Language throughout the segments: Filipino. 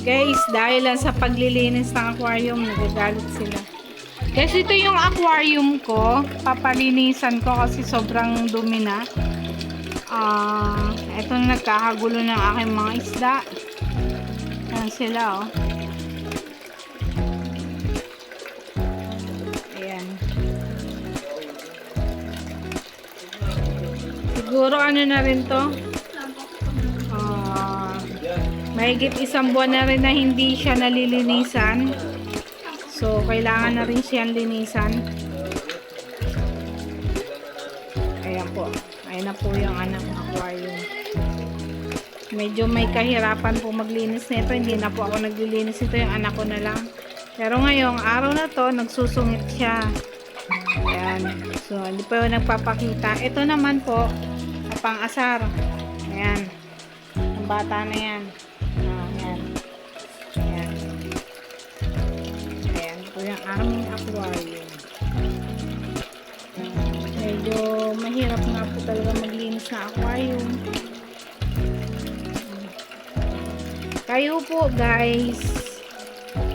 Guys, dahil lang sa paglilinis ng aquarium, nagagalit sila. Guys, ito yung aquarium ko. Papalinisan ko kasi sobrang dumi na. Ito na nagkakagulo ng aking mga isda. Ayan sila, oh. Ayan. Siguro ano na rin to? Mahigit isang buwan na rin na hindi siya nalilinisan. So, kailangan na rin siyang linisan. Ayan po. Ayan na po yung anak ng aquarium. Medyo may kahirapan po maglinis nito. Hindi na po ako naglilinis nito. Yung anak ko na lang. Pero ngayong araw na to, nagsusungit siya. Ayan. So, hindi pa yung nagpapakita. Ito naman po, pang-asar. Ayan. Ang bata na yan. Ayan. Ayan. Ayan po yung aming aquarium. Medyo mahirap nga po talaga maglinis na aquarium. Kayo po guys,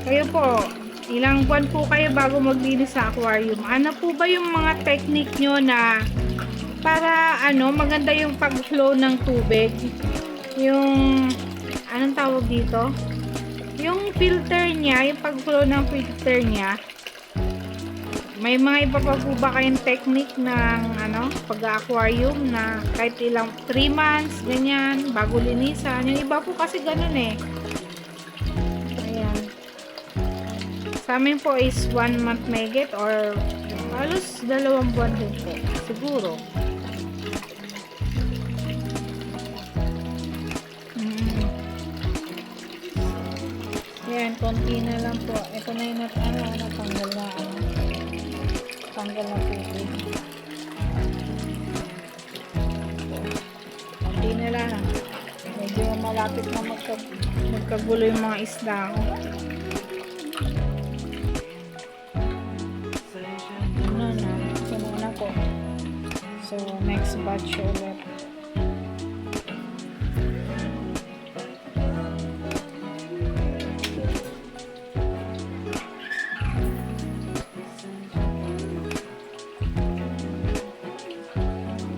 kayo po, ilang buwan po kayo bago maglinis sa aquarium? Ano po ba yung mga technique nyo na para maganda yung pag-flow ng tubig? Yung anong tawag dito? Yung filter niya, yung pag-flow ng filter niya. May mga iba pa po ba kayong technique ng pag-aquarium na kahit ilang 3 months, ganyan, bago linisan? Yung iba po kasi ganun eh. Ayan. Sa amin po is 1 month megit or halos 2 buwan din po. Siguro. Ayan, konti na lang po. Ito na yung tanggal na tubig. Konti na lang. Medyo malapit na magkagulo yung mga isda ko. Sunod ko. So, next batch ulit.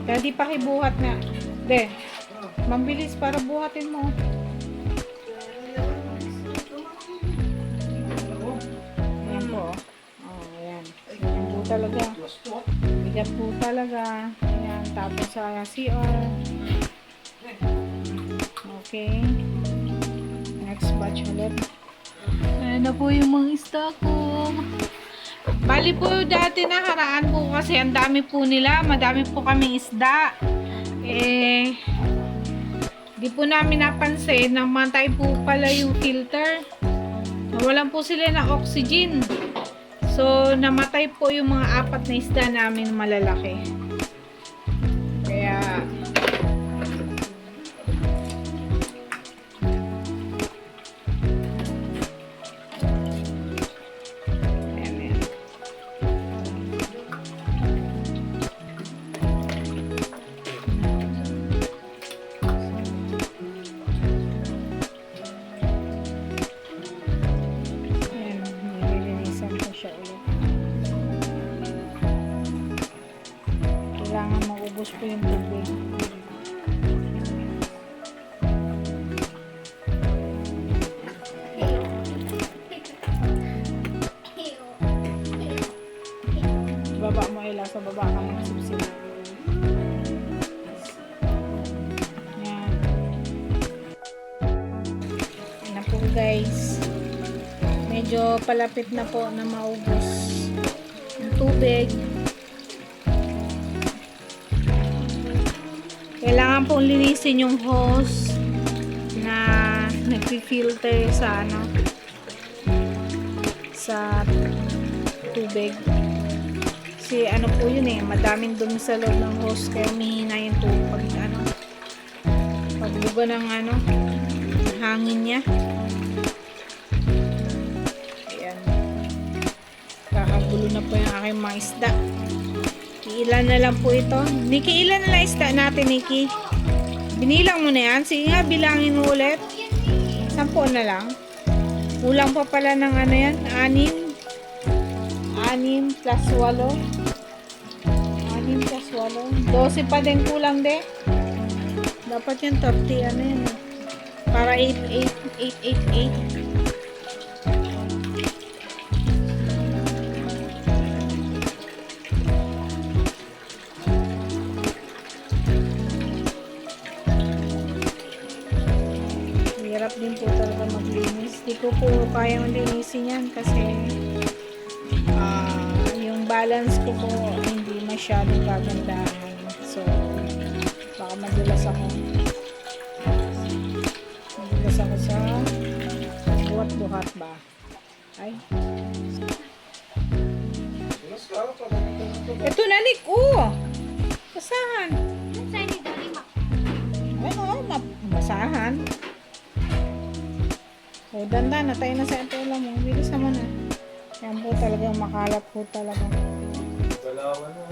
Kaya di pakibuhat na. De, mambilis para buhatin mo. Ayan po. Ayan. Ayan po talaga. Bigat po talaga. Ayan. Tapos sa CR. Okay. Next batch ulit. Ayan na po yung mga isda ko. Bali po dati nakaraan po kasi ang dami po nila, madami po kaming isda. Di po namin napansin na matay po pala yung filter. Nawalan po sila ng oxygen. So namatay po yung mga 4 na isda namin malalaki. Kaya kailangan maubos po yung tubig. Baba mo ila sa baba ka ng sipsip. Yan. Yan na po guys. Medyo palapit na po na maubos yung tubig. Kailangan pong linisin yung hose na nagfi-filter sa sa tubig. Kasi po yun eh, madaming dumi sa loob ng hose kaya umihina yung tubig pagbuga ng hangin niya. Ayan. Kakagulo na po yung aking mga isda. Ilan na lang po ito. Nikki, ilan na lang isda natin, Nikki? Binilang mo na yan? Sige nga, bilangin mo ulit. 10 na lang. Kulang pa pala ng ano yan, 6 plus 8. 6 plus 8. 12 pa din kulang din. Dapat yung 30, ano yan. Para 888. Hirap din po talaga maglinis. Di ko po kayang linisin yan kasi yung balance ko po hindi masyadong gagandahan. So, baka madulas ako. Madulas ako sa buhat-buhat ba? Ay. Ito na, Nick. Oh! Basahan. Ano? Basahan. O, dandan na tayo na sa tela mo. Bilis naman na. Yan po talaga, makalap po talaga. Dalawa na.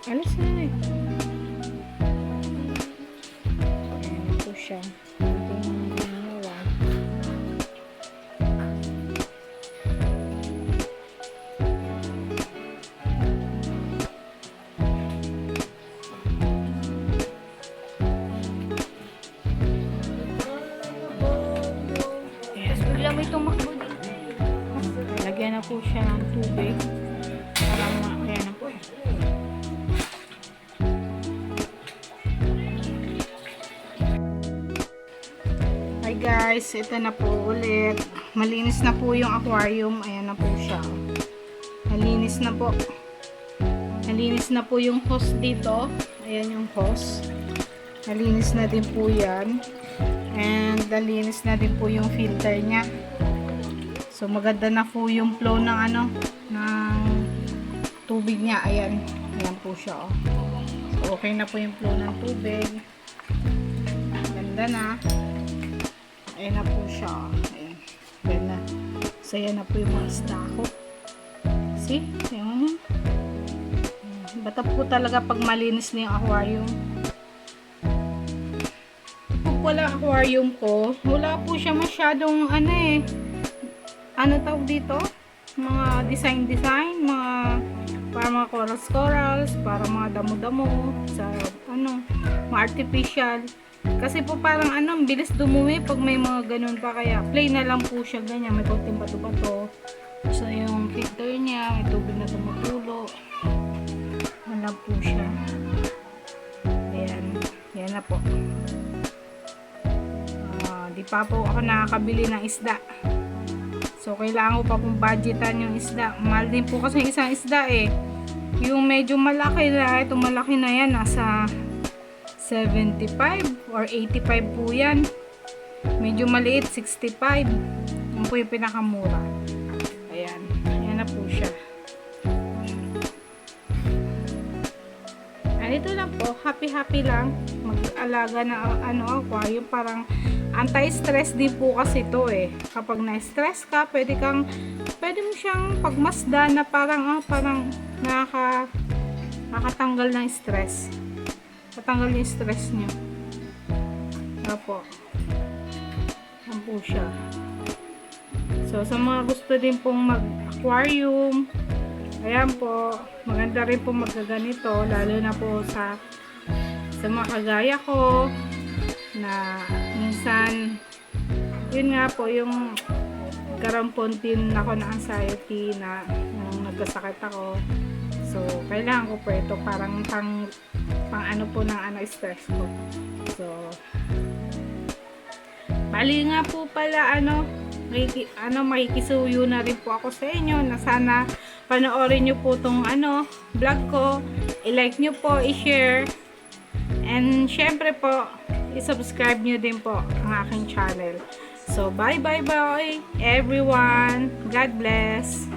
Alis na eh. Ayan po siya. Bigla may tumakbo dito. Lagyan na po siya ng tubig. Para ayan na po. Hi guys, ito na po ulit. Malinis na po yung aquarium. Ayan na po siya. Malinis na po. Malinis na po yung hose dito. Ayan yung hose. Malinis na din po yan. And nalinis na din po yung filter niya. So maganda na po yung flow ng ano, ng tubig niya. Ayan. Ayan po siya. Oh. So okay na po yung flow ng tubig. Ganda na. Ayan na po siya. Ayan. Ganda. So ayan na po yung mga isda ko. See? Ayan. Bata po talaga pag malinis na yung aquarium. Wala aquarium ko, wala po siya masyadong ano eh, ano tawag dito, mga design, mga para mga corals, para mga damo-damo sa ano, mga artificial, kasi po parang ano, bilis dumumi pag may mga ganun pa, kaya plain na lang po siya ganyan, may konting bato-bato. So yung filter niya, may tubig na tumutulo, wala po siya. Ayan, yan na po. Di pa po ako nakakabili ng isda. So, kailangan ko pa pong budgetan yung isda. Mahal din po kasi isang isda eh. Yung medyo malaki na, ito malaki na yan, nasa 75 or 85 po yan. Medyo maliit, 65. Yan po yung pinakamura. Ayan. Ayan na po siya. Ito lang po, happy lang mag-alaga na ano, aquarium, parang anti-stress din po kasi to eh. Kapag na-stress ka, pwede mo siyang pagmasda na parang nakatanggal ng stress. Tatanggal yung stress niyo. Opo. Yan po siya. So, sa mga gusto din pong mag-aquarium, ayan po, maganda rin po magkaganito, lalo na po sa mga kagaya ko, na minsan, yun nga po, yung karampon din ako na anxiety na nung nagkasakit ako. So, kailangan ko po ito, parang pang ano po ng ano, stress ko. So, bali nga po pala, makikisuyo na rin po ako sa inyo na sana panoorin nyo po tong vlog ko, i-like nyo po, i-share, and syempre po i-subscribe nyo din po ang aking channel. So bye everyone, God bless.